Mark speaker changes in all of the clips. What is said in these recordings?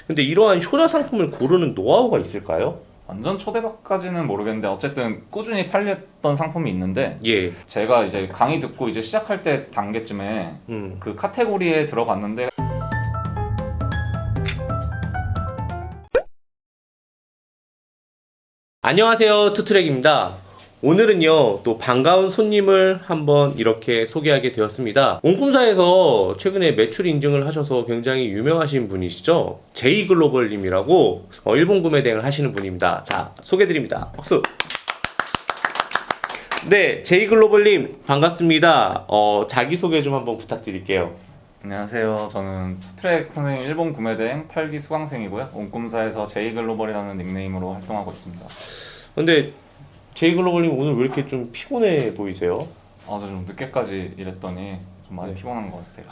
Speaker 1: 근데 이러한 효자 상품을 고르는 노하우가 있을까요?
Speaker 2: 완전 초대박까지는 모르겠는데 어쨌든 꾸준히 팔렸던 상품이 있는데
Speaker 1: 예.
Speaker 2: 제가 이제 강의 듣고 이제 시작할 때 단계쯤에 그 카테고리에 들어갔는데
Speaker 1: 안녕하세요, 투트랙입니다. 오늘은요, 또 반가운 손님을 한번 이렇게 소개하게 되었습니다. 온꿈사에서 최근에 매출 인증을 하셔서 굉장히 유명하신 분이시죠? 제이글로벌님이라고 일본 구매 대행을 하시는 분입니다. 자, 소개드립니다. 박수! 네, 제이글로벌님 반갑습니다. 자기소개 좀 한번 부탁드릴게요.
Speaker 2: 안녕하세요. 저는 투트랙 선생님 일본 구매대행 8기 수강생이고요. 온꿈사에서 제이글로벌이라는 닉네임으로 활동하고 있습니다.
Speaker 1: 근데 제이글로벌님 오늘 왜 이렇게 좀 피곤해 보이세요?
Speaker 2: 저 좀 늦게까지 일했더니 좀 많이 피곤한 것 같아요.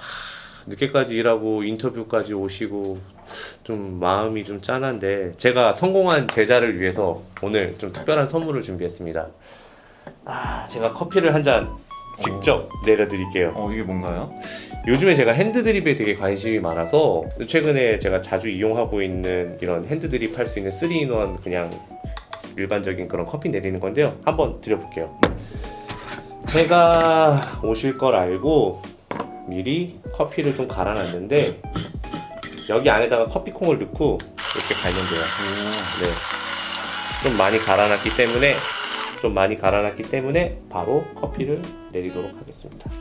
Speaker 1: 늦게까지 일하고 인터뷰까지 오시고 좀 마음이 좀 짠한데 제가 성공한 제자를 위해서 오늘 좀 특별한 선물을 준비했습니다. 제가 커피를 한 잔 직접 내려드릴게요.
Speaker 2: 이게 뭔가요?
Speaker 1: 요즘에 제가 핸드드립에 되게 관심이 많아서 최근에 제가 자주 이용하고 있는 이런 핸드드립 할 수 있는 3-in-1 그냥 일반적인 그런 커피 내리는 건데요. 한번 드려볼게요. 제가 오실 걸 알고 미리 커피를 좀 갈아놨는데 여기 안에다가 커피콩을 넣고 이렇게 갈면 돼요. 네. 좀 많이 갈아놨기 때문에 바로 커피를 내리도록 하겠습니다.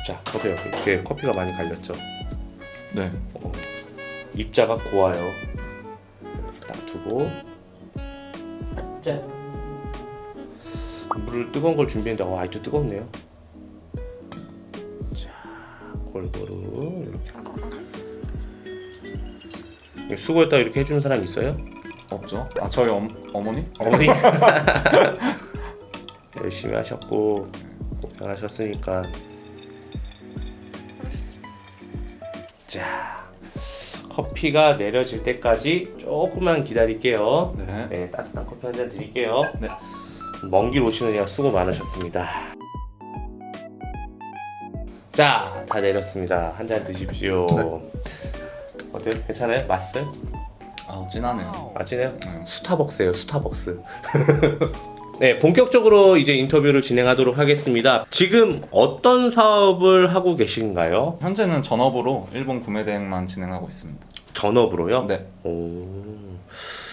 Speaker 1: 자, 보세요. 이렇게 커피가 많이 갈렸죠?
Speaker 2: 네.
Speaker 1: 입자가 고와요. 딱 두고 짠. 물을 뜨거운 걸 준비했는데 아주 뜨겁네요. 자, 골고루 이렇게. 수고했다 이렇게 해주는 사람 있어요?
Speaker 2: 없죠? 저희 어머니?
Speaker 1: 어머니? 열심히 하셨고 고생하셨으니까. 자, 커피가 내려질 때까지 조금만 기다릴게요.
Speaker 2: 네.
Speaker 1: 따뜻한 커피 한 잔 드릴게요.
Speaker 2: 네.
Speaker 1: 먼 길 오시느냐 수고 많으셨습니다. 자, 다 내렸습니다. 한 잔 드십시오.
Speaker 2: 네.
Speaker 1: 어때요? 괜찮아요? 맛있어요?
Speaker 2: 진하네요.
Speaker 1: 맛있네요?
Speaker 2: 네.
Speaker 1: 스타벅스예요, 스타벅스. 네, 본격적으로 이제 인터뷰를 진행하도록 하겠습니다. 지금 어떤 사업을 하고 계신가요?
Speaker 2: 현재는 전업으로 일본 구매대행만 진행하고 있습니다.
Speaker 1: 전업으로요?
Speaker 2: 네.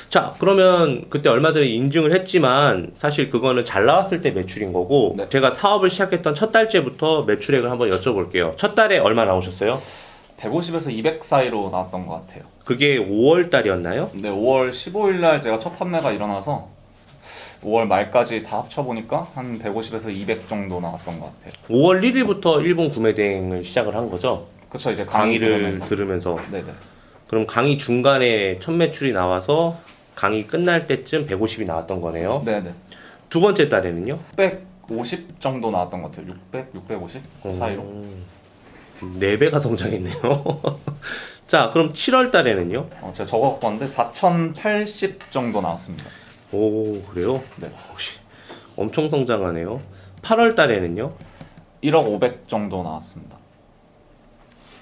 Speaker 1: 자, 그러면 그때 얼마 전에 인증을 했지만 사실 그거는 잘 나왔을 때 매출인 거고
Speaker 2: 네.
Speaker 1: 제가 사업을 시작했던 첫 달째부터 매출액을 한번 여쭤볼게요. 첫 달에 얼마 나오셨어요?
Speaker 2: 150에서 200 사이로 나왔던 것 같아요.
Speaker 1: 그게 5월 달이었나요?
Speaker 2: 네, 5월 15일 날 제가 첫 판매가 일어나서 5월 말까지 다 합쳐보니까 한 150에서 200 정도 나왔던 것 같아요.
Speaker 1: 5월 1일부터 일본 구매 대행을 시작을 한 거죠?
Speaker 2: 그쵸, 이제
Speaker 1: 강의를 들으면서.
Speaker 2: 네네.
Speaker 1: 그럼 강의 중간에 첫 매출이 나와서 강의 끝날 때쯤 150이 나왔던 거네요.
Speaker 2: 네네.
Speaker 1: 두 번째 달에는요?
Speaker 2: 650 정도 나왔던 것 같아요. 600, 650 사이로.
Speaker 1: 4배가 성장했네요. 자, 그럼 7월 달에는요?
Speaker 2: 제가 적어갖고 왔는데 4080 정도 나왔습니다.
Speaker 1: 오, 그래요?
Speaker 2: 네.
Speaker 1: 혹시 엄청 성장하네요. 8월 달에는요?
Speaker 2: 1억 500 정도 나왔습니다.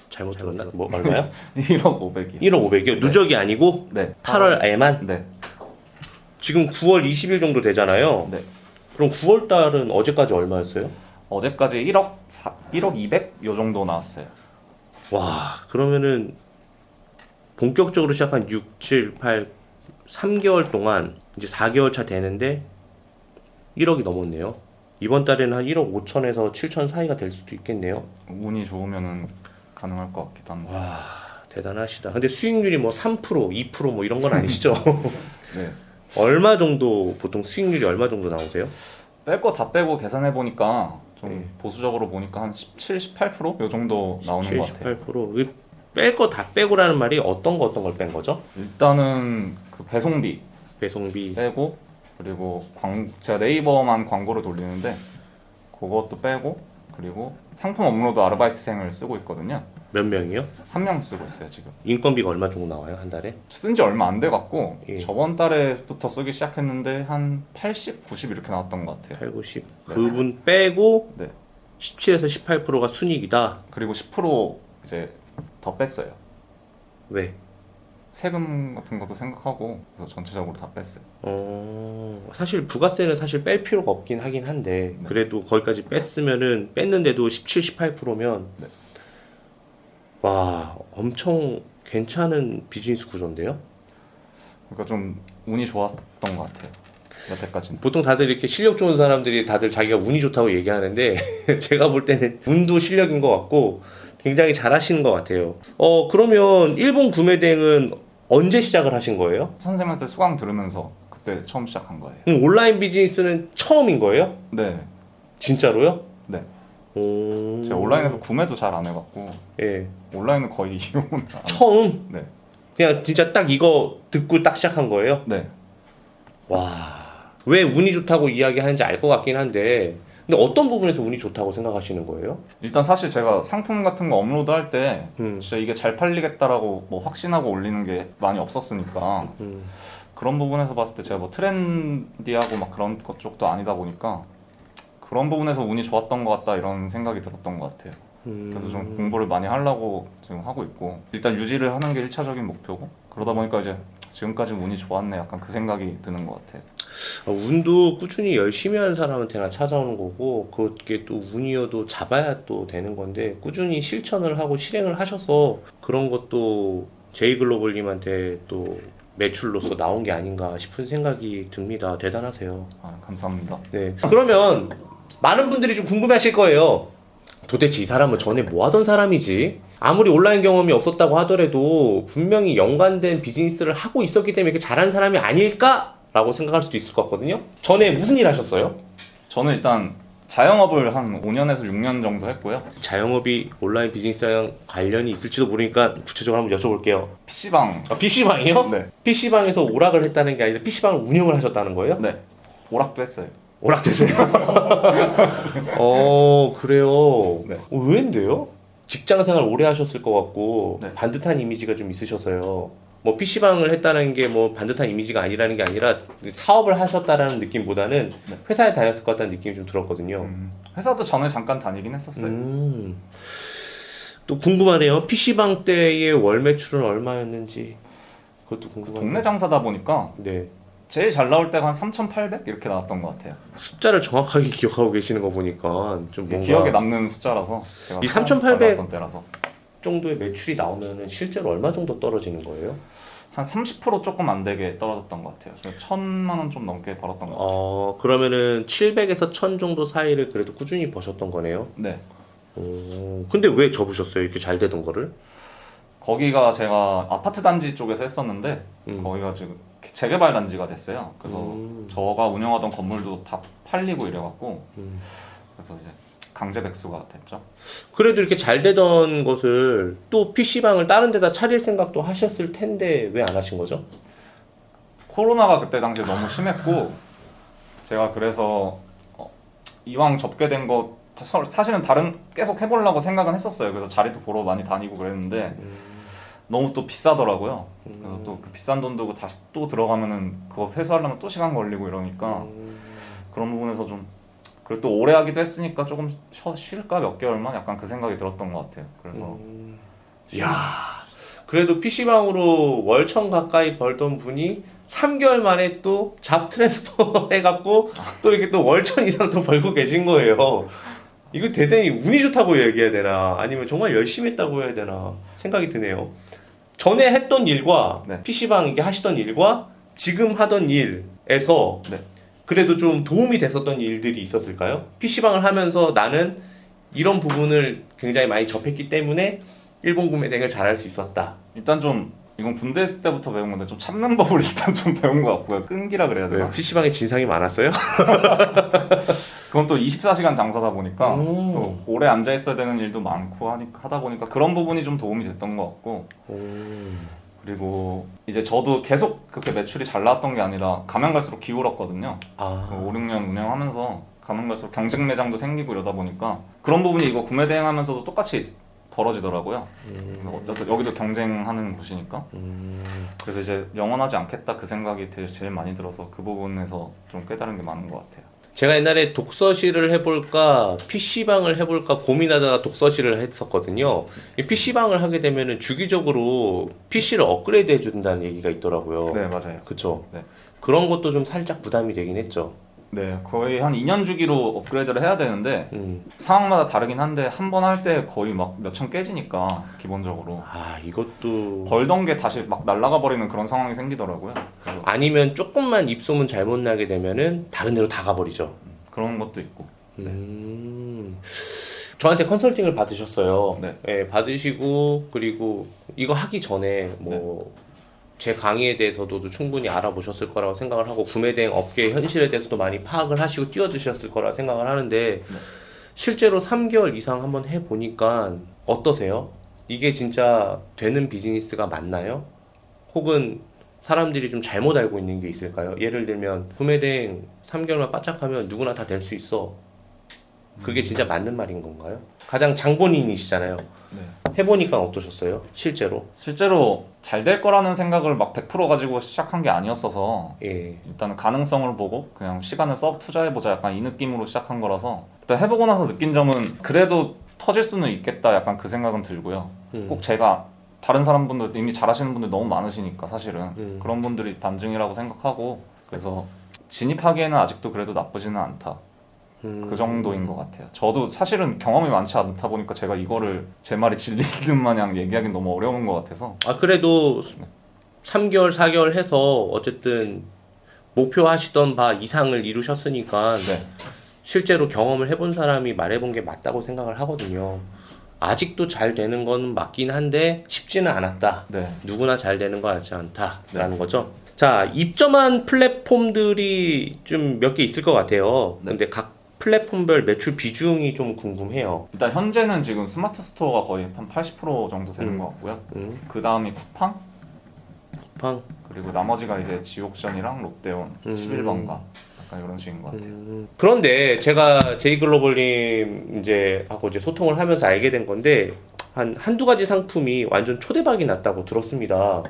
Speaker 1: 잘못 들었나? 뭐 얼마요?
Speaker 2: 1억 500이요.
Speaker 1: 1억 500이요? 누적이 아니고
Speaker 2: 네.
Speaker 1: 8월에만?
Speaker 2: 네.
Speaker 1: 지금 9월 20일 정도 되잖아요.
Speaker 2: 네.
Speaker 1: 그럼 9월 달은 어제까지 얼마였어요?
Speaker 2: 어제까지 1억 200 요 정도 나왔어요.
Speaker 1: 와, 그러면은 본격적으로 시작한 6, 7, 8, 3개월 동안 이제 4개월 차 되는데 1억이 넘었네요. 이번 달에는 한 1억 5천에서 7천 사이가 될 수도 있겠네요.
Speaker 2: 운이 좋으면은 가능할 것 같기도 합니다.
Speaker 1: 와, 대단하시다. 근데 수익률이 뭐 3%, 2%뭐 이런 건 아니시죠?
Speaker 2: 네.
Speaker 1: 얼마 정도, 보통 수익률이 얼마 정도 나오세요?
Speaker 2: 뺄 거 다 빼고 계산해 보니까 좀
Speaker 1: 네.
Speaker 2: 보수적으로 보니까 한 17, 18%요 정도 나오는 것 같아요.
Speaker 1: 18%? 뺄 거 다 빼고라는 말이 어떤 걸 뺀 거죠?
Speaker 2: 일단은 그 배송비
Speaker 1: 배송비.
Speaker 2: 빼고 그리고 제가 네이버만 광고를 돌리는데 그것도 빼고 그리고 상품 업로드 아르바이트생을 쓰고 있거든요.
Speaker 1: 몇 명이요?
Speaker 2: 한 명 쓰고 있어요 지금.
Speaker 1: 인건비가 얼마 정도 나와요, 한 달에?
Speaker 2: 쓴 지 얼마 안 돼 갖고
Speaker 1: 예.
Speaker 2: 저번 달에부터 쓰기 시작했는데 한 80, 90 이렇게 나왔던 것 같아요.
Speaker 1: 8, 90.
Speaker 2: 네.
Speaker 1: 그분 빼고
Speaker 2: 네.
Speaker 1: 17에서 18%가 순이익이다.
Speaker 2: 그리고 10% 이제 더 뺐어요.
Speaker 1: 왜?
Speaker 2: 세금 같은 것도 생각하고 그래서 전체적으로 다 뺐어요.
Speaker 1: 사실 부가세는 사실 뺄 필요가 없긴 하긴 한데
Speaker 2: 네.
Speaker 1: 그래도 거기까지 뺐으면은 뺐는데도 17, 18%면
Speaker 2: 네.
Speaker 1: 와 엄청 괜찮은 비즈니스 구조인데요.
Speaker 2: 그러니까 좀 운이 좋았던 것 같아요. 여태까지는.
Speaker 1: 보통 다들 이렇게 실력 좋은 사람들이 다들 자기가 운이 좋다고 얘기하는데 제가 볼 때는 운도 실력인 것 같고 굉장히 잘하시는 것 같아요. 그러면 일본 구매 대행은 언제 시작을 하신 거예요?
Speaker 2: 선생님한테 수강 들으면서 그때 처음 시작한 거예요.
Speaker 1: 온라인 비즈니스는 처음인 거예요?
Speaker 2: 네.
Speaker 1: 진짜로요?
Speaker 2: 네.
Speaker 1: 오...
Speaker 2: 제가 온라인에서 구매도 잘 안 해봤고
Speaker 1: 예.
Speaker 2: 온라인은 거의 이용은 안 해요.
Speaker 1: 처음?
Speaker 2: 네.
Speaker 1: 그냥 진짜 딱 이거 듣고 딱 시작한 거예요?
Speaker 2: 네.
Speaker 1: 와. 왜 운이 좋다고 이야기하는지 알 것 같긴 한데 근데 어떤 부분에서 운이 좋다고 생각하시는 거예요?
Speaker 2: 일단 사실 제가 상품 같은 거 업로드 할 때
Speaker 1: 음.
Speaker 2: 진짜 이게 잘 팔리겠다라고 뭐 확신하고 올리는 게 많이 없었으니까 그런 부분에서 봤을 때 제가 뭐 트렌디하고 막 그런 것 쪽도 아니다 보니까 그런 부분에서 운이 좋았던 것 같다 이런 생각이 들었던 것 같아요. 그래서 좀 공부를 많이 하려고 지금 하고 있고 일단 유지를 하는 게 1차적인 목표고 그러다 보니까 이제 지금까지 운이 좋았네 약간 그 생각이 드는 것 같아요.
Speaker 1: 운도 꾸준히 열심히 하는 사람한테나 찾아오는 거고 그게 또 운이어도 잡아야 또 되는 건데 꾸준히 실천을 하고 실행을 하셔서 그런 것도 제이글로벌님한테 또 매출로서 나온 게 아닌가 싶은 생각이 듭니다. 대단하세요.
Speaker 2: 아, 감사합니다.
Speaker 1: 네. 그러면 많은 분들이 좀 궁금해하실 거예요. 도대체 이 사람은 전에 뭐 하던 사람이지? 아무리 온라인 경험이 없었다고 하더라도 분명히 연관된 비즈니스를 하고 있었기 때문에 이렇게 잘하는 사람이 아닐까? 라고 생각할 수도 있을 것 같거든요. 전에 무슨 일 하셨어요?
Speaker 2: 저는 일단 자영업을 한 5년에서 6년 정도 했고요.
Speaker 1: 자영업이 온라인 비즈니스랑 관련이 있을지도 모르니까 구체적으로 한번 여쭤볼게요.
Speaker 2: PC방.
Speaker 1: PC방이요?
Speaker 2: 네.
Speaker 1: PC방에서 오락을 했다는 게 아니라 PC방을 운영을 하셨다는 거예요?
Speaker 2: 네. 오락도 했어요.
Speaker 1: 오락됐어요? 그래요?
Speaker 2: 네.
Speaker 1: 의외인데요? 직장 생활 오래 하셨을 것 같고
Speaker 2: 네.
Speaker 1: 반듯한 이미지가 좀 있으셔서요. 뭐 PC방을 했다는 게 뭐 반듯한 이미지가 아니라는 게 아니라 사업을 하셨다라는 느낌보다는
Speaker 2: 네.
Speaker 1: 회사에 다녔을 것 같다는 느낌이 좀 들었거든요.
Speaker 2: 회사도 전에 잠깐 다니긴 했었어요.
Speaker 1: 또 궁금하네요. PC방 때의 월 매출은 얼마였는지 그것도 궁금하네요.
Speaker 2: 동네 장사다 보니까
Speaker 1: 네.
Speaker 2: 제일 잘 나올 때가 한 3,800 이렇게 나왔던 것 같아요.
Speaker 1: 숫자를 정확하게 기억하고 계시는 거 보니까 좀 뭔가
Speaker 2: 기억에 남는 숫자라서 제가
Speaker 1: 이
Speaker 2: 처음
Speaker 1: 3,800
Speaker 2: 잘 나왔던 때라서
Speaker 1: 정도의 매출이 나오면은 실제로 얼마 정도 떨어지는 거예요?
Speaker 2: 한 30% 조금 안 되게 떨어졌던 것 같아요. 1,000만 원 좀 넘게 벌었던 것 같아요.
Speaker 1: 그러면은 700에서 1000 정도 사이를 그래도 꾸준히 버셨던 거네요.
Speaker 2: 네.
Speaker 1: 근데 왜 접으셨어요? 이렇게 잘 되던 거를?
Speaker 2: 거기가 제가 아파트 단지 쪽에서 했었는데 거기가 지금 재개발 단지가 됐어요. 그래서 저가 운영하던 건물도 다 팔리고 이래갖고 그래서 이제 강제 백수가 됐죠.
Speaker 1: 그래도 이렇게 잘 되던 것을 또 PC방을 다른 데다 차릴 생각도 하셨을 텐데 왜 안 하신 거죠?
Speaker 2: 코로나가 그때 당시에 너무 심했고 제가 그래서 이왕 접게 된 거 사실은 다른 계속 해보려고 생각은 했었어요. 그래서 자리도 보러 많이 다니고 그랬는데 너무 또 비싸더라고요. 그래서 또 그 비싼 돈 들고 다시 또 들어가면은 그거 회수하려면 또 시간 걸리고 이러니까 그런 부분에서 좀 그리고 또 오래 하기도 했으니까 조금 쉴까 몇 개월만 약간 그 생각이 들었던 것 같아요. 그래서
Speaker 1: 이야, 그래도 PC방으로 월천 가까이 벌던 분이 3개월 만에 또 잡 트랜스퍼 해갖고 또 이렇게 또 월천 이상 또 벌고 계신 거예요. 이거 대단히 운이 좋다고 얘기해야 되나 아니면 정말 열심히 했다고 해야 되나 생각이 드네요. 전에 했던 일과
Speaker 2: 네.
Speaker 1: PC방 이게 하시던 일과 지금 하던 일에서
Speaker 2: 네.
Speaker 1: 그래도 좀 도움이 됐었던 일들이 있었을까요? PC방을 하면서 나는 이런 부분을 굉장히 많이 접했기 때문에 일본 구매 대행을 잘할 수 있었다.
Speaker 2: 일단 좀 이건 군대 있을 때부터 배운 건데 좀 참는 법을 일단 좀 배운 것 같고요. 끈기라 그래야 되나?
Speaker 1: PC방에 진상이 많았어요?
Speaker 2: 그건 또 24시간 장사다 보니까 또 오래 앉아 있어야 되는 일도 많고 하다 보니까 그런 부분이 좀 도움이 됐던 것 같고 그리고 이제 저도 계속 그렇게 매출이 잘 나왔던 게 아니라 가면 갈수록 기울었거든요. 5, 6년 운영하면서 가면 갈수록 경쟁 매장도 생기고 이러다 보니까 그런 부분이 이거 구매 대행하면서도 똑같이 벌어지더라고요. 여기도 경쟁하는 곳이니까. 그래서 이제 영원하지 않겠다 그 생각이 제일 많이 들어서 그 부분에서 좀 깨달은 게 많은 것 같아요.
Speaker 1: 제가 옛날에 독서실을 해볼까 PC방을 해볼까 고민하다가 독서실을 했었거든요. 이 PC방을 하게 되면은 주기적으로 PC를 업그레이드 해준다는 얘기가 있더라고요.
Speaker 2: 네, 맞아요.
Speaker 1: 그쵸?
Speaker 2: 네.
Speaker 1: 그런 것도 좀 살짝 부담이 되긴 했죠.
Speaker 2: 네, 거의 한 2년 주기로 업그레이드를 해야 되는데
Speaker 1: 음.
Speaker 2: 상황마다 다르긴 한데 한 번 할 때 거의 막 몇천 깨지니까 기본적으로
Speaker 1: 아, 이것도
Speaker 2: 벌던 게 다시 막 날아가 버리는 그런 상황이 생기더라고요. 그래서
Speaker 1: 아니면 조금만 입소문 잘못 나게 되면은 다른 데로 다 가버리죠.
Speaker 2: 그런 것도 있고.
Speaker 1: 저한테 컨설팅을 받으셨어요.
Speaker 2: 네.
Speaker 1: 예, 받으시고 그리고 이거 하기 전에 뭐 제 강의에 대해서도 충분히 알아보셨을 거라고 생각을 하고 구매 대행 업계의 현실에 대해서도 많이 파악을 하시고 뛰어드셨을 거라 생각을 하는데 실제로 3개월 이상 한번 해보니까 어떠세요? 이게 진짜 되는 비즈니스가 맞나요? 혹은 사람들이 좀 잘못 알고 있는 게 있을까요? 예를 들면 구매 대행 3개월만 바짝하면 누구나 다 될 수 있어. 그게 진짜 맞는 말인 건가요? 가장 장본인이시잖아요.
Speaker 2: 네.
Speaker 1: 해보니까 어떠셨어요? 실제로?
Speaker 2: 실제로 잘 될 거라는 생각을 막 100% 가지고 시작한 게 아니었어서
Speaker 1: 예.
Speaker 2: 일단은 가능성을 보고 그냥 시간을 투자해보자 약간 이 느낌으로 시작한 거라서 일단 해보고 나서 느낀 점은 그래도 터질 수는 있겠다 약간 그 생각은 들고요. 꼭 제가 다른 사람분들 이미 잘하시는 분들 너무 많으시니까 사실은 그런 분들이 반증이라고 생각하고 그래서 진입하기에는 아직도 그래도 나쁘지는 않다. 그 정도인 것 같아요. 저도 사실은 경험이 많지 않다 보니까 제가 이거를 제 말이 진리인 듯 마냥 얘기하기는 너무 어려운 것 같아서
Speaker 1: 아, 그래도 3개월, 4개월 해서 어쨌든 목표하시던 바 이상을 이루셨으니까
Speaker 2: 네.
Speaker 1: 실제로 경험을 해본 사람이 말해본 게 맞다고 생각을 하거든요. 아직도 잘 되는 건 맞긴 한데 쉽지는 않았다.
Speaker 2: 네.
Speaker 1: 누구나 잘 되는 거 같지 않다라는 거죠. 자, 입점한 플랫폼들이 좀 몇 개 있을 것 같아요.
Speaker 2: 네.
Speaker 1: 근데 각 플랫폼별 매출 비중이 좀 궁금해요.
Speaker 2: 일단 현재는 지금 스마트 스토어가 거의 한 80% 정도 되는 것 같고요. 그 다음이 쿠팡
Speaker 1: 쿠팡.
Speaker 2: 그리고 나머지가 이제 지옥션이랑 롯데온 11번가 약간 이런 식인 것 같아요.
Speaker 1: 그런데 제가 제이글로벌님 이제 하고 이제 소통을 하면서 알게 된 건데 한두 가지 상품이 완전 초대박이 났다고 들었습니다.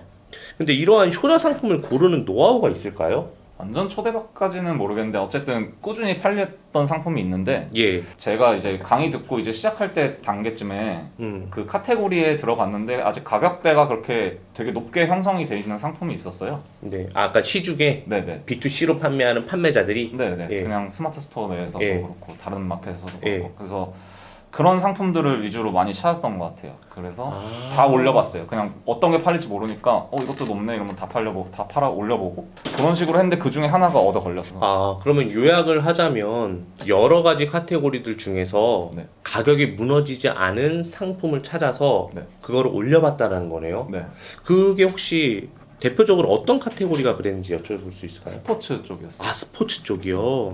Speaker 1: 근데 이러한 효자 상품을 고르는 노하우가 있을까요?
Speaker 2: 완전 초대박까지는 모르겠는데 어쨌든 꾸준히 팔렸던 상품이 있는데
Speaker 1: 예.
Speaker 2: 제가 이제 강의 듣고 이제 시작할 때 단계쯤에 그 카테고리에 들어갔는데 아직 가격대가 그렇게 되게 높게 형성이 돼 있는 상품이 있었어요.
Speaker 1: 네. 아까 시중에
Speaker 2: 네네.
Speaker 1: B2C로 판매하는 판매자들이
Speaker 2: 네네.
Speaker 1: 예.
Speaker 2: 그냥 스마트 스토어 내에서도
Speaker 1: 예.
Speaker 2: 그렇고 다른 마켓에서도
Speaker 1: 예.
Speaker 2: 그렇고 그래서 그런 상품들을 위주로 많이 찾았던 것 같아요. 그래서
Speaker 1: 아.
Speaker 2: 다 올려봤어요. 그냥 어떤 게 팔릴지 모르니까 이것도 높네 이러면 다 팔려보고 다 팔아 올려보고 그런 식으로 했는데 그 중에 하나가 얻어 걸렸어.
Speaker 1: 아, 그러면 요약을 하자면 여러 가지 카테고리들 중에서
Speaker 2: 네.
Speaker 1: 가격이 무너지지 않은 상품을 찾아서
Speaker 2: 네.
Speaker 1: 그거를 올려봤다라는 거네요.
Speaker 2: 네.
Speaker 1: 그게 혹시 대표적으로 어떤 카테고리가 그랬는지 여쭤볼 수 있을까요?
Speaker 2: 스포츠 쪽이었어요.
Speaker 1: 아, 스포츠 쪽이요?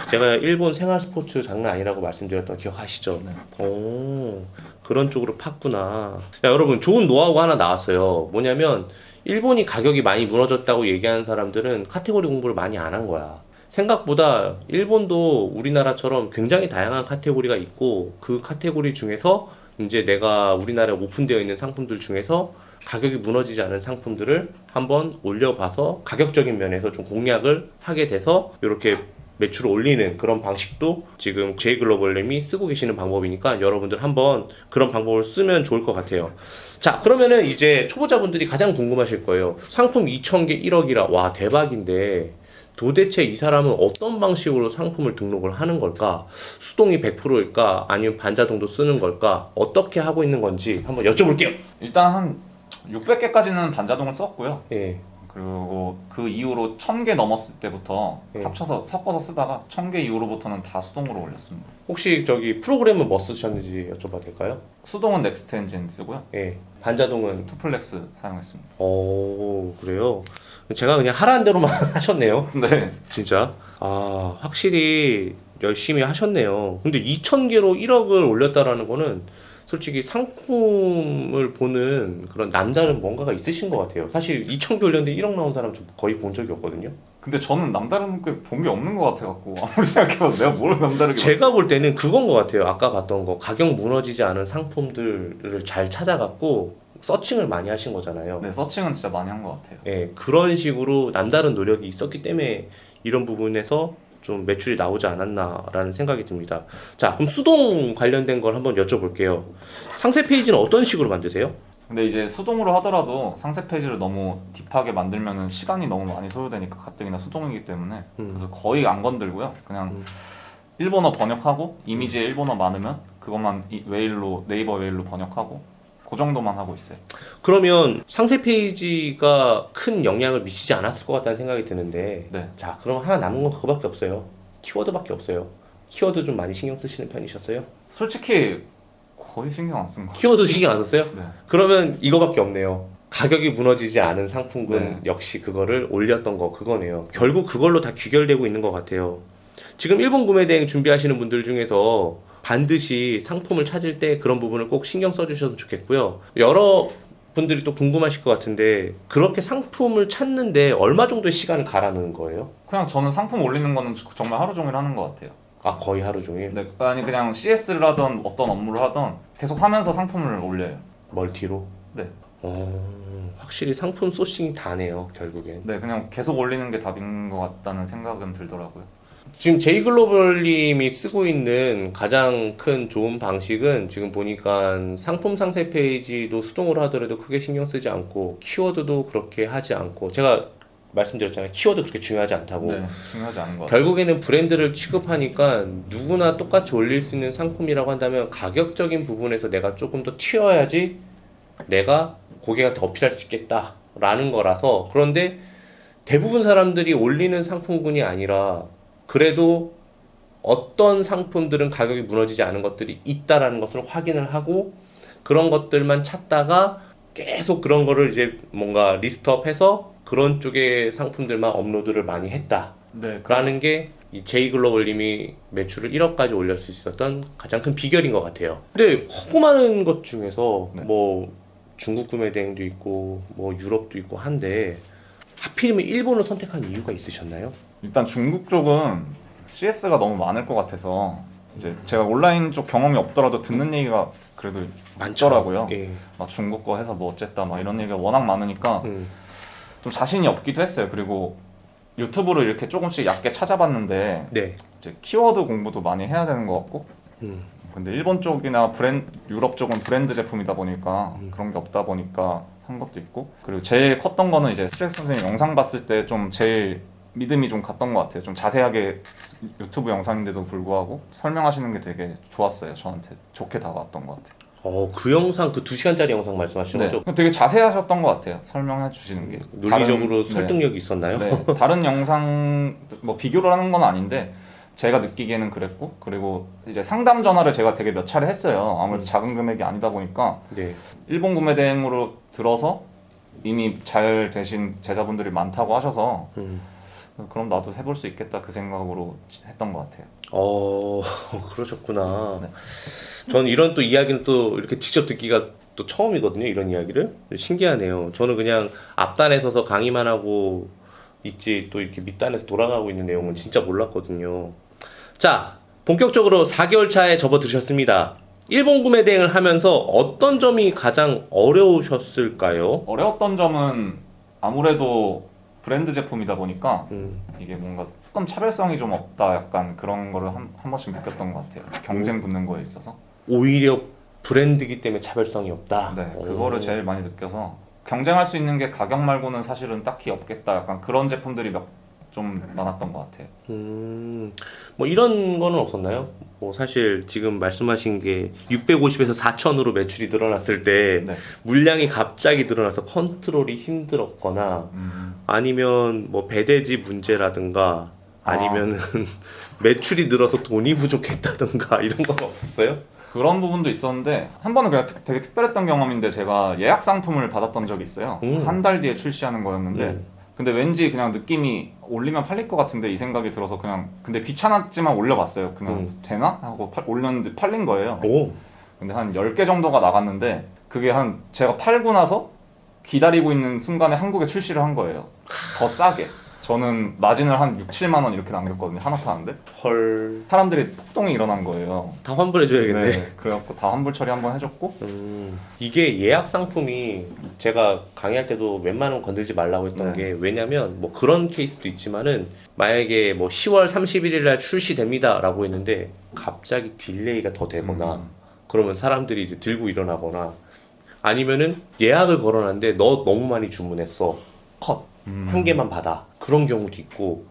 Speaker 1: 제가 일본 생활 스포츠 장난 아니라고 말씀드렸던 거 기억하시죠?
Speaker 2: 네.
Speaker 1: 오, 그런 쪽으로 팠구나. 야, 여러분, 좋은 노하우가 하나 나왔어요. 뭐냐면, 일본이 가격이 많이 무너졌다고 얘기하는 사람들은 카테고리 공부를 많이 안 한 거야. 생각보다 일본도 우리나라처럼 굉장히 다양한 카테고리가 있고, 그 카테고리 중에서 이제 내가 우리나라에 오픈되어 있는 상품들 중에서 가격이 무너지지 않은 상품들을 한번 올려봐서 가격적인 면에서 좀 공략을 하게 돼서 이렇게 매출을 올리는 그런 방식도 지금 제이글로벌님이 쓰고 계시는 방법이니까 여러분들 한번 그런 방법을 쓰면 좋을 것 같아요. 자, 그러면은 이제 초보자분들이 가장 궁금하실 거예요. 상품 2,000개 1억이라 와 대박인데 도대체 이 사람은 어떤 방식으로 상품을 등록을 하는 걸까? 수동이 100%일까? 아니면 반자동도 쓰는 걸까? 어떻게 하고 있는 건지 한번 여쭤볼게요.
Speaker 2: 일단 한 600개까지는 반자동을 썼고요.
Speaker 1: 예.
Speaker 2: 그리고 그 이후로 1000개 넘었을 때부터
Speaker 1: 예.
Speaker 2: 합쳐서 섞어서 쓰다가 1000개 이후로부터는 다 수동으로 올렸습니다.
Speaker 1: 혹시 저기 프로그램은 뭐 쓰셨는지 여쭤봐도 될까요?
Speaker 2: 수동은 넥스트 엔진 쓰고요.
Speaker 1: 예. 반자동은
Speaker 2: 투플렉스 사용했습니다.
Speaker 1: 오, 그래요. 제가 그냥 하라는 대로만 하셨네요.
Speaker 2: 네.
Speaker 1: 진짜. 아, 확실히 열심히 하셨네요. 근데 2,000개로 1억을 올렸다라는 거는 솔직히 상품을 보는 그런 남다른 뭔가가 있으신 것 같아요. 사실 2,000개 올렸는데 1억 나온 사람 좀 거의 본 적이 없거든요.
Speaker 2: 근데 저는 남다른 게 본 게 없는 것 같아갖고 아무리 생각해봐도 내가 뭘 남다르게
Speaker 1: 제가 볼 때는 그건 것 같아요. 아까 봤던 거 가격 무너지지 않은 상품들을 잘 찾아갖고 서칭을 많이 하신 거잖아요.
Speaker 2: 네, 서칭은 진짜 많이 한 것 같아요.
Speaker 1: 예, 그런 식으로 남다른 노력이 있었기 때문에 이런 부분에서 좀 매출이 나오지 않았나라는 생각이 듭니다. 자, 그럼 수동 관련된 걸 한번 여쭤볼게요. 상세 페이지는 어떤 식으로 만드세요?
Speaker 2: 근데 이제 수동으로 하더라도 상세 페이지를 너무 딥하게 만들면은 시간이 너무 많이 소요되니까 가뜩이나 수동이기 때문에 그래서 거의 안 건들고요. 그냥 일본어 번역하고 이미지에 일본어 많으면 그것만 웨일로 네이버 웨일로 번역하고 그 정도만 하고 있어요.
Speaker 1: 그러면 상세 페이지가 큰 영향을 미치지 않았을 것 같다는 생각이 드는데
Speaker 2: 네.
Speaker 1: 자, 그럼 하나 남은 건 그거밖에 없어요. 키워드밖에 없어요. 키워드 좀 많이 신경 쓰시는 편이셨어요?
Speaker 2: 솔직히 거의 신경 안 쓴 거.
Speaker 1: 키워드 신경 안 썼어요?
Speaker 2: 네.
Speaker 1: 그러면 이거밖에 없네요. 가격이 무너지지 않은 상품군
Speaker 2: 네.
Speaker 1: 역시 그거를 올렸던 거 그거네요. 결국 그걸로 다 귀결되고 있는 것 같아요. 지금 일본 구매 대행 준비하시는 분들 중에서 반드시 상품을 찾을 때 그런 부분을 꼭 신경 써주셨으면 좋겠고요. 여러 분들이 또 궁금하실 것 같은데 그렇게 상품을 찾는데 얼마 정도의 시간을 가라는 거예요?
Speaker 2: 그냥 저는 상품 올리는 거는 정말 하루 종일 하는 것 같아요.
Speaker 1: 아, 거의 하루 종일?
Speaker 2: 네, 아니 그냥 CS를 하던 어떤 업무를 하던 계속 하면서 상품을 올려요.
Speaker 1: 멀티로?
Speaker 2: 네.
Speaker 1: 확실히 상품 소싱이 다네요, 결국엔.
Speaker 2: 네, 그냥 계속 올리는 게 답인 것 같다는 생각은 들더라고요.
Speaker 1: 지금 제이글로벌님이 쓰고 있는 가장 큰 좋은 방식은 지금 보니까 상품 상세 페이지도 수동으로 하더라도 크게 신경 쓰지 않고 키워드도 그렇게 하지 않고 제가 말씀드렸잖아요. 키워드 그렇게 중요하지 않다고.
Speaker 2: 네, 중요하지 않은 것 같아요.
Speaker 1: 결국에는 브랜드를 취급하니까 누구나 똑같이 올릴 수 있는 상품이라고 한다면 가격적인 부분에서 내가 조금 더 튀어야지 내가 고객한테 어필할 수 있겠다라는 거라서 그런데 대부분 사람들이 올리는 상품군이 아니라 그래도 어떤 상품들은 가격이 무너지지 않은 것들이 있다라는 것을 확인을 하고 그런 것들만 찾다가 계속 그런 거를 이제 뭔가 리스트업해서 그런 쪽의 상품들만 업로드를 많이
Speaker 2: 네,
Speaker 1: 했다라는 게 이 제이글로벌님이 매출을 1억까지 올릴 수 있었던 가장 큰 비결인 것 같아요. 근데 하고 많은 것 중에서
Speaker 2: 네.
Speaker 1: 뭐 중국 구매 대행도 있고 뭐 유럽도 있고 한데 하필이면 일본을 선택한 이유가 있으셨나요?
Speaker 2: 일단 중국 쪽은 CS가 너무 많을 것 같아서 이제 제가 온라인 쪽 경험이 없더라도 듣는 얘기가 그래도 많더라고요.
Speaker 1: 예.
Speaker 2: 막 중국 거 해서 뭐 어쨌다 막 이런 얘기가 워낙 많으니까 좀 자신이 없기도 했어요. 그리고 유튜브로 이렇게 조금씩 얕게 찾아봤는데
Speaker 1: 네.
Speaker 2: 이제 키워드 공부도 많이 해야 되는 것 같고
Speaker 1: 음.
Speaker 2: 근데 일본 쪽이나 유럽 쪽은 브랜드 제품이다 보니까 그런 게 없다 보니까 한 것도 있고 그리고 제일 컸던 거는 이제 스트레스 선생님 영상 봤을 때 좀 제일 믿음이 좀 갔던 것 같아요. 좀 자세하게 유튜브 영상인데도 불구하고 설명하시는 게 되게 좋았어요. 저한테 좋게 다가왔던 것 같아요.
Speaker 1: 그 영상 그 2시간짜리 영상 말씀하시는 거죠?
Speaker 2: 되게 자세하셨던 것 같아요. 설명해 주시는 게
Speaker 1: 논리적으로
Speaker 2: 다른,
Speaker 1: 설득력이 있었나요?
Speaker 2: 네, 다른 영상 뭐 비교를 하는 건 아닌데 제가 느끼기에는 그랬고 그리고 이제 상담 전화를 제가 되게 몇 차례 했어요. 아무래도 작은 금액이 아니다 보니까
Speaker 1: 네.
Speaker 2: 일본 구매 대행으로 들어서 이미 잘 되신 제자분들이 많다고 하셔서 그럼 나도 해볼 수 있겠다 그 생각으로 했던 것 같아요.
Speaker 1: 그러셨구나.
Speaker 2: 네.
Speaker 1: 저는 이런 또 이야기는 또 이렇게 직접 듣기가 또 처음이거든요. 이런 이야기를. 신기하네요. 저는 그냥 앞단에 서서 강의만 하고 있지 또 이렇게 밑단에서 돌아가고 있는 내용은 진짜 몰랐거든요. 자, 본격적으로 4개월 차에 접어드셨습니다. 일본 구매 대행을 하면서 어떤 점이 가장 어려우셨을까요?
Speaker 2: 어려웠던 점은 아무래도 브랜드 제품이다 보니까 이게 뭔가 조금 차별성이 좀 없다 약간 그런 거를 한 번씩 느꼈던 것 같아요. 경쟁 붙는 거에 있어서.
Speaker 1: 오히려 브랜드이기 때문에 차별성이 없다.
Speaker 2: 네, 그거를 제일 많이 느껴서 경쟁할 수 있는 게 가격 말고는 사실은 딱히 없겠다 약간 그런 제품들이 좀 많았던 것 같아요.
Speaker 1: 뭐 이런 거는 없었나요? 뭐 사실 지금 말씀하신 게 650에서 4천으로 매출이 늘어났을 때
Speaker 2: 네.
Speaker 1: 물량이 갑자기 늘어나서 컨트롤이 힘들었거나 아니면 뭐 배대지 문제라든가 아니면은 매출이 늘어서 돈이 부족했다든가 이런 건 없었어요?
Speaker 2: 그런 부분도 있었는데 한 번은 그냥 되게 특별했던 경험인데 제가 예약 상품을 받았던 적이 있어요. 한 달 뒤에 출시하는 거였는데 근데 왠지 그냥 느낌이 올리면 팔릴 것 같은데 이 생각이 들어서 그냥 근데 귀찮았지만 올려봤어요. 그냥 되나? 하고 올렸는데 팔린 거예요.
Speaker 1: 오.
Speaker 2: 근데 한 10개 정도가 나갔는데 그게 제가 팔고 나서 기다리고 있는 순간에 한국에 출시를 한 거예요. 더 싸게. 저는 마진을 한 6, 7만 원 이렇게 남겼거든요. 하나 파는데.
Speaker 1: 헐.
Speaker 2: 사람들이 폭동이 일어난 거예요.
Speaker 1: 다 환불해줘야겠네.
Speaker 2: 네, 그래갖고 다 환불 처리 한번 해줬고.
Speaker 1: 이게 예약 상품이 제가 강의할 때도 웬만하면 건들지 말라고 했던
Speaker 2: 네.
Speaker 1: 게 왜냐면 뭐 그런 케이스도 있지만은 만약에 뭐 10월 31일 날 출시됩니다 라고 했는데 갑자기 딜레이가 더 되거나 그러면 사람들이 이제 들고 일어나거나 아니면은 예약을 걸어놨는데 너 너무 많이 주문했어 컷 한 개만 받아 그런 경우도 있고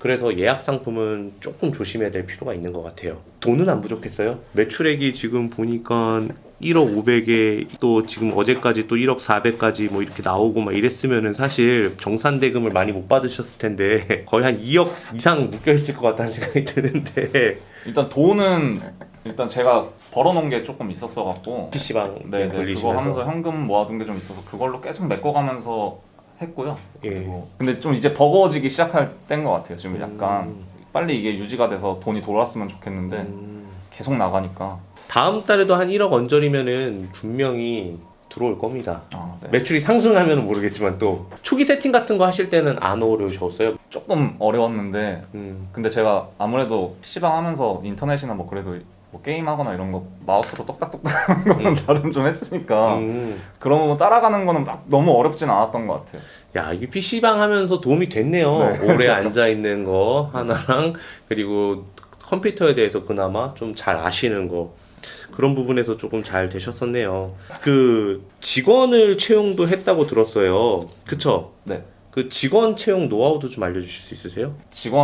Speaker 1: 그래서 예약 상품은 조금 조심해야 될 필요가 있는 것 같아요. 돈은 안 부족했어요. 매출액이 지금 보니까 1억 500에 또 지금 어제까지 또 1억 400까지 뭐 이렇게 나오고 막 이랬으면은 사실 정산 대금을 많이 못 받으셨을 텐데 거의 한 2억 이상 묶여 있을 것 같다는 생각이 드는데
Speaker 2: 일단 돈은 일단 제가 벌어놓은 게 조금 있었어갖고
Speaker 1: PC방
Speaker 2: 네네 그거
Speaker 1: 걸리시면서
Speaker 2: 하면서 현금 모아둔 게 좀 있어서 그걸로 계속 메꿔가면서 했고요.
Speaker 1: 예.
Speaker 2: 그리고 근데 좀 이제 버거워지기 시작할 때인 것 같아요. 지금 약간 빨리 이게 유지가 돼서 돈이 돌아왔으면 좋겠는데 계속 나가니까.
Speaker 1: 다음 달에도 한 1억 언저리면은 분명히 들어올 겁니다.
Speaker 2: 아, 네.
Speaker 1: 매출이 상승하면 모르겠지만 또 초기 세팅 같은 거 하실 때는 안 어려우셨어요?
Speaker 2: 조금 어려웠는데
Speaker 1: 음.
Speaker 2: 근데 제가 아무래도 PC방 하면서 인터넷이나 뭐 그래도 뭐 게임하거나 이런 거 마우스로 똑딱똑딱 하는 거는 나름 좀 했으니까 그런 부분 따라가는 거는 막 너무 어렵진 않았던 것 같아요.
Speaker 1: 야, 이게 PC방 하면서 도움이 됐네요.
Speaker 2: 네.
Speaker 1: 오래 앉아있는 거 하나랑 그리고 컴퓨터에 대해서 그나마 좀 잘 아시는 거 그런 부분에서 조금 잘 되셨었네요. 그 직원을 채용도 했다고 들었어요. 그쵸?
Speaker 2: 네.
Speaker 1: 그 직원 채용 노하우도 좀 알려주실 수 있으세요?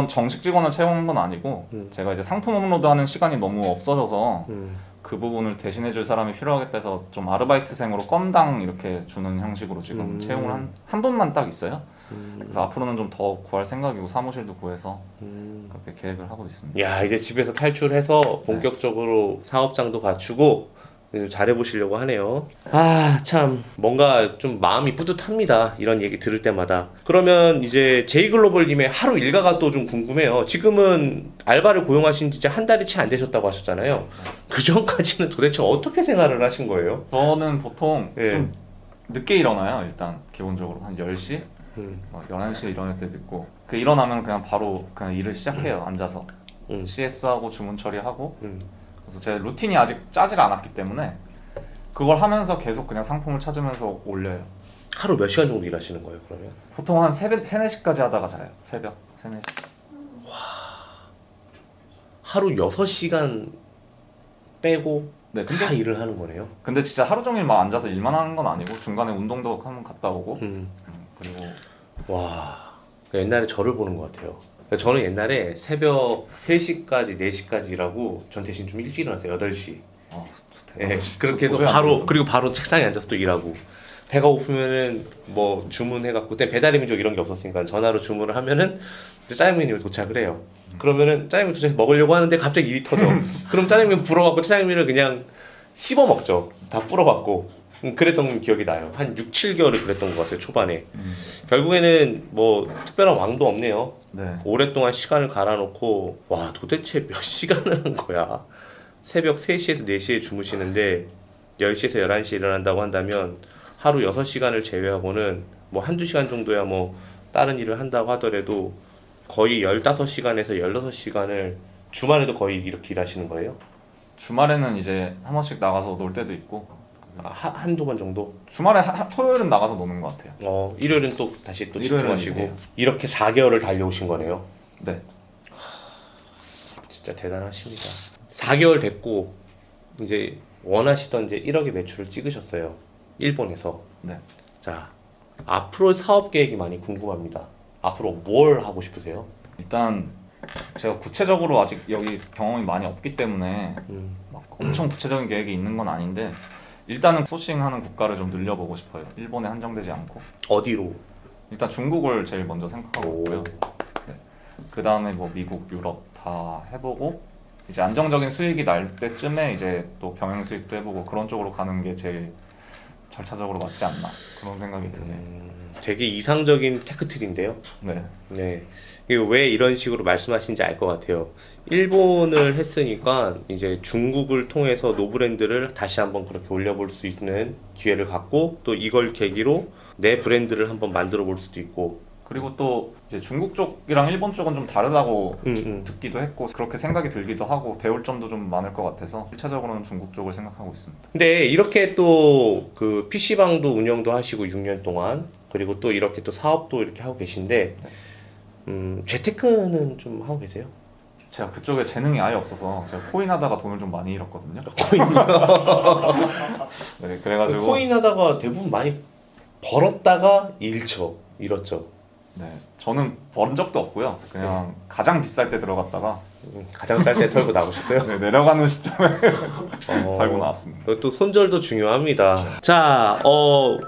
Speaker 2: 정식 직원을 채우는 건 아니고 제가 이제 상품 업로드 하는 시간이 너무 없어져서 그 부분을 대신해 줄 사람이 필요하겠다 해서 좀 아르바이트생으로 건당 이렇게 주는 형식으로 지금 채용을 한 분만 딱 있어요. 그래서 앞으로는 좀 더 구할 생각이고 사무실도 구해서 그렇게 계획을 하고 있습니다.
Speaker 1: 야, 이제 집에서 탈출해서 본격적으로 사업장도 갖추고 잘해보시려고 하네요. 아, 참 뭔가 좀 마음이 뿌듯합니다. 이런 얘기 들을 때마다. 그러면 이제 제이글로벌님의 하루 일과가 또 좀 궁금해요. 지금은 알바를 고용하신 지 이제 한 달이 채 안 되셨다고 하셨잖아요. 그 전까지는 도대체 어떻게 생활을 하신 거예요?
Speaker 2: 저는 보통
Speaker 1: 예.
Speaker 2: 좀 늦게 일어나요. 일단 기본적으로 한 10시? 11시에 일어날 때도 있고 그 일어나면 그냥 바로 그냥 일을 시작해요. 앉아서 CS하고 주문 처리하고 그래서 제 루틴이 아직 짜질 않았기 때문에 그걸 하면서 계속 그냥 상품을 찾으면서 올려요.
Speaker 1: 하루 몇 시간 정도 일하시는 거예요, 그러면?
Speaker 2: 보통 한 3, 4시까지 하다가 자요. 새벽 3, 4시.
Speaker 1: 하루 6시간 빼고
Speaker 2: 네,
Speaker 1: 다 일을 하는 거네요?
Speaker 2: 근데 진짜 하루 종일 막 앉아서 일만 하는 건 아니고 중간에 운동도 한번 갔다 오고 그리고
Speaker 1: 와, 옛날에 저를 보는 것 같아요. 저는 옛날에 새벽 3시까지, 4시까지 일하고 전 대신 좀 일찍 일어났어요. 8시. 예, 그렇게 해서 그리고 바로 책상에 앉아서 또 일하고 배가 고프면은 뭐 주문해갖고 그때 배달의 민족 이런 게 없었으니까 전화로 주문을 하면은 이제 짜장면이 도착을 해요. 그러면은 짜장면 도착해서 먹으려고 하는데 갑자기 일이 터져. 그럼 짜장면 불어갖고 짜장면을 그냥 씹어 먹죠. 다 불어갖고. 그랬던 기억이 나요. 한 6, 7개월을 그랬던 것 같아요. 초반에. 결국에는 뭐 특별한 왕도 없네요.
Speaker 2: 네.
Speaker 1: 오랫동안 시간을 갈아놓고 와 도대체 몇 시간을 한 거야. 새벽 3시에서 4시에 주무시는데 10시에서 11시에 일어난다고 한다면 하루 6시간을 제외하고는 뭐 한두 시간 정도야 뭐 다른 일을 한다고 하더라도 거의 15시간에서 16시간을 주말에도 거의 이렇게 일하시는 거예요?
Speaker 2: 주말에는 이제 한 번씩 나가서 놀 때도 있고
Speaker 1: 한두 번 정도?
Speaker 2: 주말에 토요일은 나가서 노는 것 같아요.
Speaker 1: 일요일은 또 다시 또
Speaker 2: 일요일은
Speaker 1: 집중하시고
Speaker 2: 일해요.
Speaker 1: 이렇게 4개월을 달려오신 거네요.
Speaker 2: 네.
Speaker 1: 진짜 대단하십니다. 4개월 됐고 이제 원하시던 이제 1억의 매출을 찍으셨어요. 일본에서.
Speaker 2: 네.
Speaker 1: 자, 앞으로의 사업 계획이 많이 궁금합니다. 앞으로 뭘 하고 싶으세요?
Speaker 2: 일단 제가 구체적으로 아직 여기 경험이 많이 없기 때문에 막 엄청 구체적인 계획이 있는 건 아닌데 일단은 소싱하는 국가를 좀 늘려보고 싶어요. 일본에 한정되지 않고
Speaker 1: 어디로?
Speaker 2: 일단 중국을 제일 먼저 생각하고 있고요. 네. 그 다음에 뭐 미국, 유럽 다 해보고 이제 안정적인 수익이 날 때쯤에 이제 또 병행 수익도 해보고 그런 쪽으로 가는 게 제일 절차적으로 맞지 않나 그런 생각이 드네요.
Speaker 1: 되게 이상적인 테크트리인데요.
Speaker 2: 네.
Speaker 1: 네. 이게 왜 이런 식으로 말씀하신지 알 것 같아요. 일본을 했으니까 이제 중국을 통해서 노브랜드를 다시 한번 그렇게 올려볼 수 있는 기회를 갖고 또 이걸 계기로 내 브랜드를 한번 만들어 볼 수도 있고
Speaker 2: 그리고 또 이제 중국 쪽이랑 일본 쪽은 좀 다르다고
Speaker 1: 음.
Speaker 2: 듣기도 했고 그렇게 생각이 들기도 하고 배울 점도 좀 많을 것 같아서 1차적으로는 중국 쪽을 생각하고 있습니다.
Speaker 1: 근데 이렇게 또 그 PC방도 운영도 하시고 6년 동안 그리고 또 이렇게 또 사업도 이렇게 하고 계신데 재테크는 좀 하고 계세요?
Speaker 2: 제가 그쪽에 재능이 아예 없어서 제가 코인 하다가 돈을 좀 많이 잃었거든요. 네, 그래가지고
Speaker 1: 코인 하다가 대부분 많이 벌었다가 잃었죠.
Speaker 2: 네, 저는 번 적도 없고요. 그냥 가장 비쌀 때 들어갔다가
Speaker 1: 가장 쌀 때 털고 나오셨어요?
Speaker 2: 네, 내려가는 시점에 팔고 나왔습니다.
Speaker 1: 또 손절도 중요합니다. 자,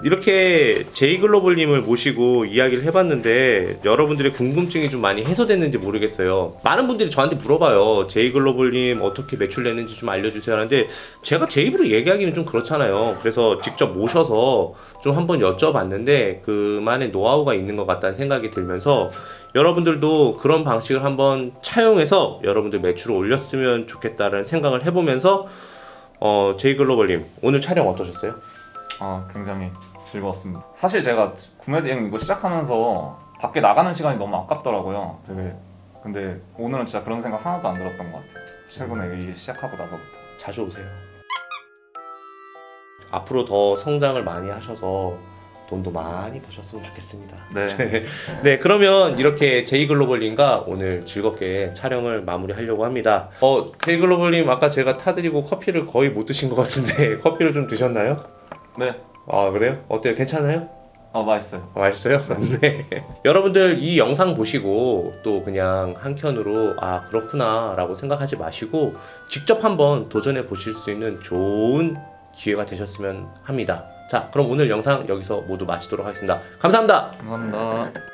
Speaker 1: 이렇게 제이글로벌님을 모시고 이야기를 해봤는데 여러분들의 궁금증이 좀 많이 해소됐는지 모르겠어요. 많은 분들이 저한테 물어봐요. 제이글로벌님 어떻게 매출 내는지 좀 알려주세요 하는데 제가 제 입으로 얘기하기는 좀 그렇잖아요. 그래서 직접 모셔서 좀 한번 여쭤봤는데 그만의 노하우가 있는 것 같다는 생각이 들면서 여러분들도 그런 방식을 한번 차용해서 여러분들 매출을 올렸으면 좋겠다는 생각을 해보면서 제이글로벌님 오늘 촬영 어떠셨어요?
Speaker 2: 굉장히 즐거웠습니다. 사실 제가 구매 대행 이거 시작하면서 밖에 나가는 시간이 너무 아깝더라고요. 근데 오늘은 진짜 그런 생각 하나도 안 들었던 것 같아요. 최근에 일 시작하고 나서부터.
Speaker 1: 자주 오세요. 앞으로 더 성장을 많이 하셔서 돈도 많이 버셨으면 좋겠습니다.
Speaker 2: 네.
Speaker 1: 네, 그러면 이렇게 제이글로벌님과 오늘 즐겁게 촬영을 마무리하려고 합니다. 제이글로벌님 아까 제가 타드리고 커피를 거의 못 드신 것 같은데 커피를 좀 드셨나요?
Speaker 2: 네.
Speaker 1: 아, 그래요? 어때요? 괜찮아요?
Speaker 2: 맛있어요.
Speaker 1: 맛있어요? 네. 여러분들 이 영상 보시고 또 그냥 한켠으로 그렇구나 라고 생각하지 마시고 직접 한번 도전해 보실 수 있는 좋은 기회가 되셨으면 합니다. 자, 그럼 오늘 영상 여기서 모두 마치도록 하겠습니다. 감사합니다.
Speaker 2: 감사합니다.